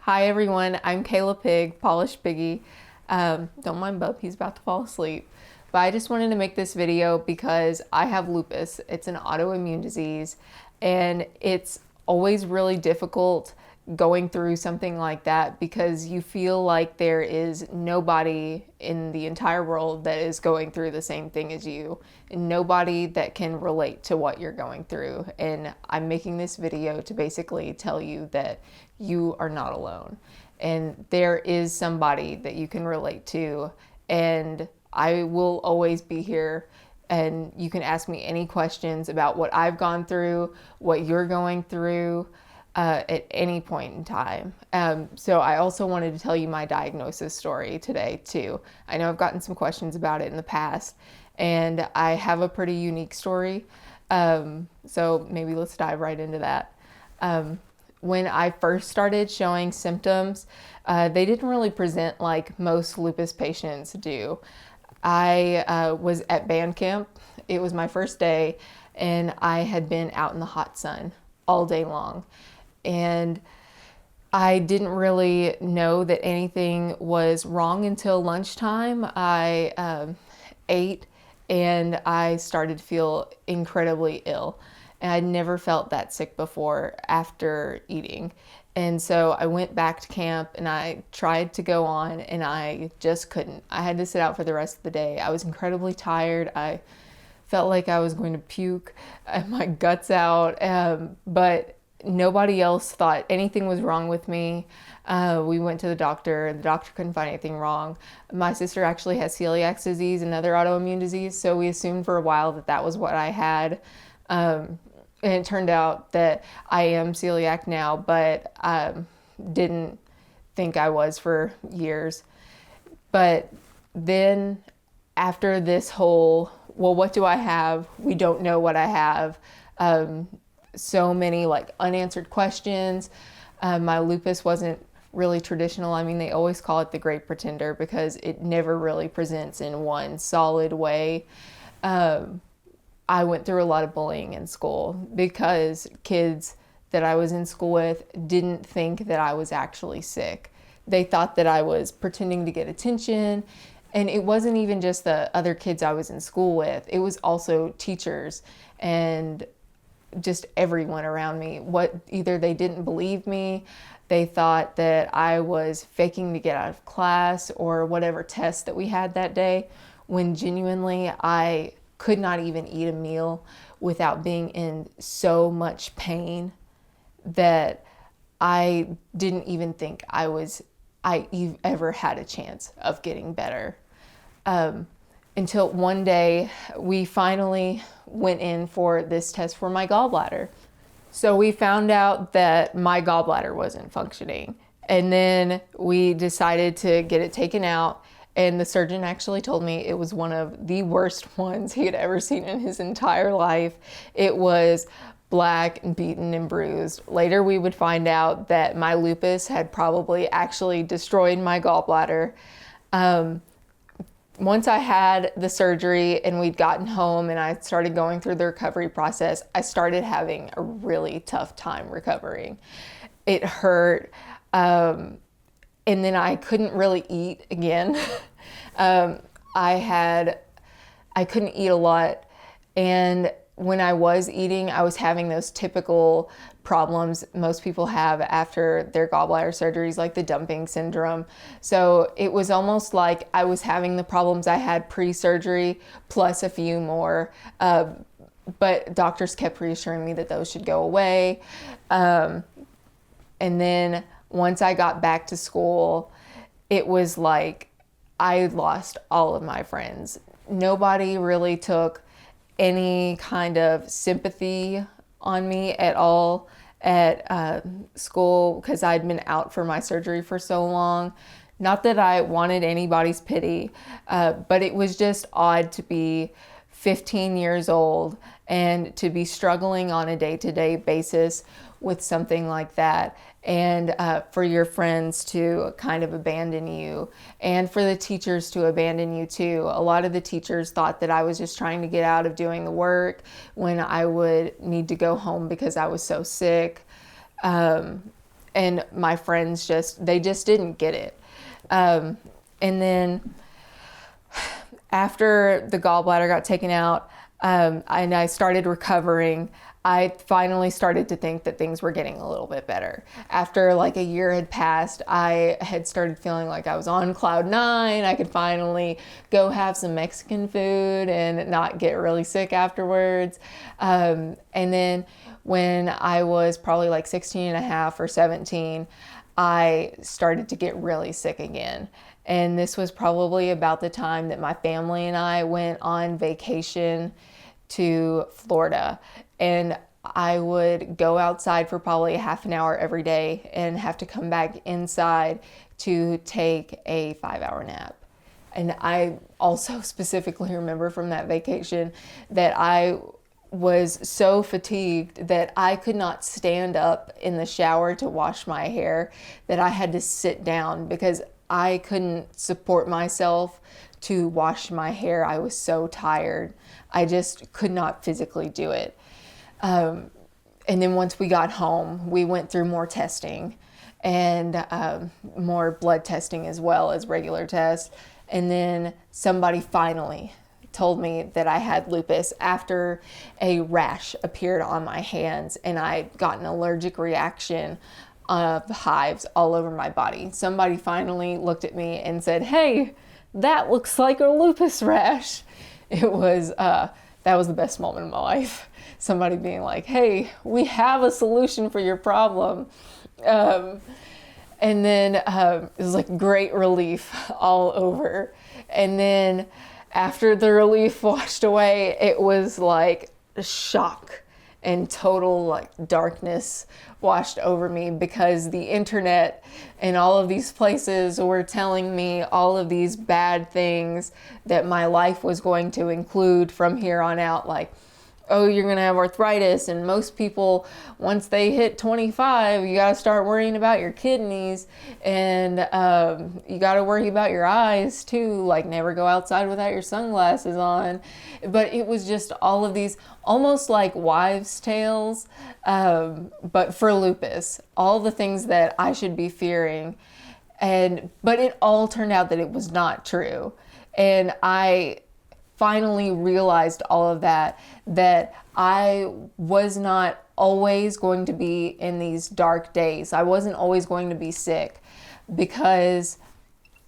Hi everyone, I'm Kayla Pig, Polished Piggy. Don't mind Bub, he's about to fall asleep. But I just wanted to make this video because I have lupus. It's an autoimmune disease and it's always really difficult going through something like that because you feel like there is nobody in the entire world that is going through the same thing as you and nobody that can relate to what you're going through. And I'm making this video to basically tell you that you are not alone and there is somebody that you can relate to, and I will always be here and you can ask me any questions about what I've gone through, what you're going through, at any point in time. So I also wanted to tell you my diagnosis story today too. I know I've gotten some questions about it in the past and I have a pretty unique story. So maybe let's dive right into that. When I first started showing symptoms, they didn't really present like most lupus patients do. I was at band camp. It was my first day and I had been out in the hot sun all day long. And I didn't really know that anything was wrong until lunchtime. I ate and I started to feel incredibly ill. And I'd never felt that sick before after eating. And so I went back to camp and I tried to go on and I just couldn't. I had to sit out for the rest of the day. I was incredibly tired. I felt like I was going to puke my guts out, but nobody else thought anything was wrong with me. We went to the doctor. The doctor couldn't find anything wrong. My sister actually has celiac disease, another autoimmune disease, so we assumed for a while that that was what I had. And it turned out that I am celiac now, but didn't think I was for years. But then after this whole, well, what do I have? We don't know what I have. So many like unanswered questions. My lupus wasn't really traditional. I mean, they always call it the great pretender because it never really presents in one solid way. I went through a lot of bullying in school because kids that I was in school with didn't think that I was actually sick. They thought that I was pretending to get attention. And it wasn't even just the other kids I was in school with. It was also teachers and just everyone around me. Either they didn't believe me, they thought that I was faking to get out of class or whatever test that we had that day, when genuinely I could not even eat a meal without being in so much pain that I didn't even think I ever had a chance of getting better. Until one day we finally went in for this test for my gallbladder. So we found out that my gallbladder wasn't functioning. And then we decided to get it taken out. And the surgeon actually told me it was one of the worst ones he had ever seen in his entire life. It was black and beaten and bruised. Later we would find out that my lupus had probably actually destroyed my gallbladder. Once I had the surgery and we'd gotten home and I started going through the recovery process, I started having a really tough time recovering. It hurt. And then I couldn't really eat again. I couldn't eat a lot. And when I was eating, I was having those typical problems most people have after their gallbladder surgeries, like the dumping syndrome. So it was almost like I was having the problems I had pre-surgery plus a few more. But doctors kept reassuring me that those should go away. And then once I got back to school, it was like I lost all of my friends. Nobody really took any kind of sympathy on me at all at school because I'd been out for my surgery for so long. Not that I wanted anybody's pity, but it was just odd to be 15 years old and to be struggling on a day-to-day basis with something like that, and for your friends to kind of abandon you, and for the teachers to abandon you too. A lot of the teachers thought that I was just trying to get out of doing the work when I would need to go home because I was so sick. And my friends they just didn't get it. And then after the gallbladder got taken out, and I started recovering, I finally started to think that things were getting a little bit better. After like a year had passed, I had started feeling like I was on cloud nine. I could finally go have some Mexican food and not get really sick afterwards. And then when I was probably like 16 and a half or 17, I started to get really sick again. And this was probably about the time that my family and I went on vacation to Florida. And I would go outside for probably a half an hour every day and have to come back inside to take a 5-hour nap. And I also specifically remember from that vacation that I was so fatigued that I could not stand up in the shower to wash my hair, that I had to sit down because I couldn't support myself to wash my hair. I was so tired. I just could not physically do it. And then once we got home, we went through more testing and more blood testing as well as regular tests. And then somebody finally told me that I had lupus after a rash appeared on my hands and I got an allergic reaction of hives all over my body. Somebody finally looked at me and said, "Hey, that looks like a lupus rash." It was, that was the best moment of my life. Somebody being like, "Hey, we have a solution for your problem." And then it was like great relief all over. And then after the relief washed away, it was like shock and total like darkness washed over me, because the internet and all of these places were telling me all of these bad things that my life was going to include from here on out. Like, oh, you're going to have arthritis. And most people, once they hit 25, you got to start worrying about your kidneys. And you got to worry about your eyes too. Like, never go outside without your sunglasses on. But it was just all of these almost like wives' tales, but for lupus. All the things that I should be fearing. But it all turned out that it was not true. And I finally realized all of that I was not always going to be in these dark days. I wasn't always going to be sick, because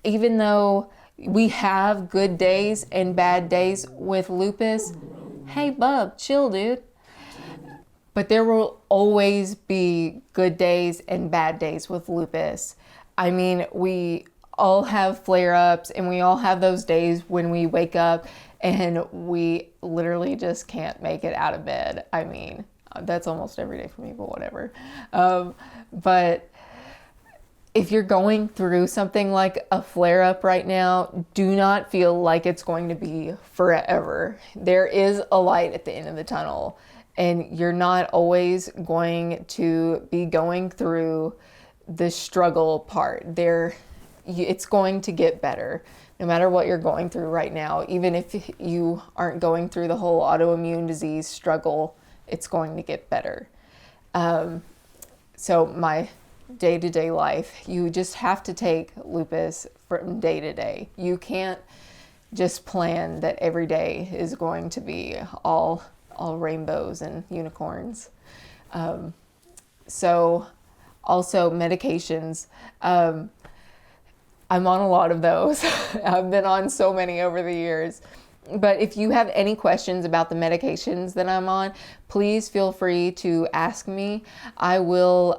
even though we have good days and bad days with lupus, hey bub, chill dude. But there will always be good days and bad days with lupus. I mean, we all have flare-ups and we all have those days when we wake up and we literally just can't make it out of bed. I mean, that's almost every day for me, but whatever. But if you're going through something like a flare-up right now, do not feel like it's going to be forever. There is a light at the end of the tunnel, and you're not always going to be going through the struggle part. It's going to get better. No matter what you're going through right now, even if you aren't going through the whole autoimmune disease struggle, it's going to get better. So my day-to-day life, you just have to take lupus from day to day. You can't just plan that every day is going to be all rainbows and unicorns. So also medications. I'm on a lot of those. I've been on so many over the years. But if you have any questions about the medications that I'm on, please feel free to ask me. I will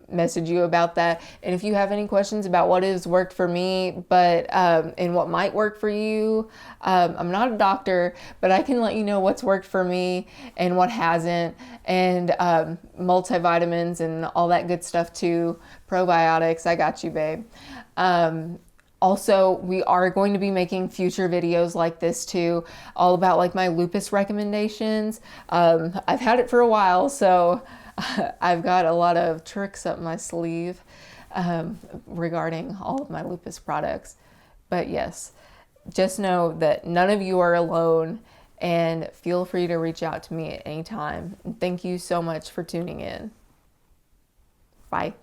message you about that. And if you have any questions about what has worked for me, and what might work for you, I'm not a doctor, but I can let you know what's worked for me and what hasn't, and multivitamins and all that good stuff too. Probiotics, I got you, babe. Also, we are going to be making future videos like this too, all about like my lupus recommendations. I've had it for a while, so I've got a lot of tricks up my sleeve regarding all of my lupus products. But yes, just know that none of you are alone, and feel free to reach out to me at any time. Thank you so much for tuning in. Bye.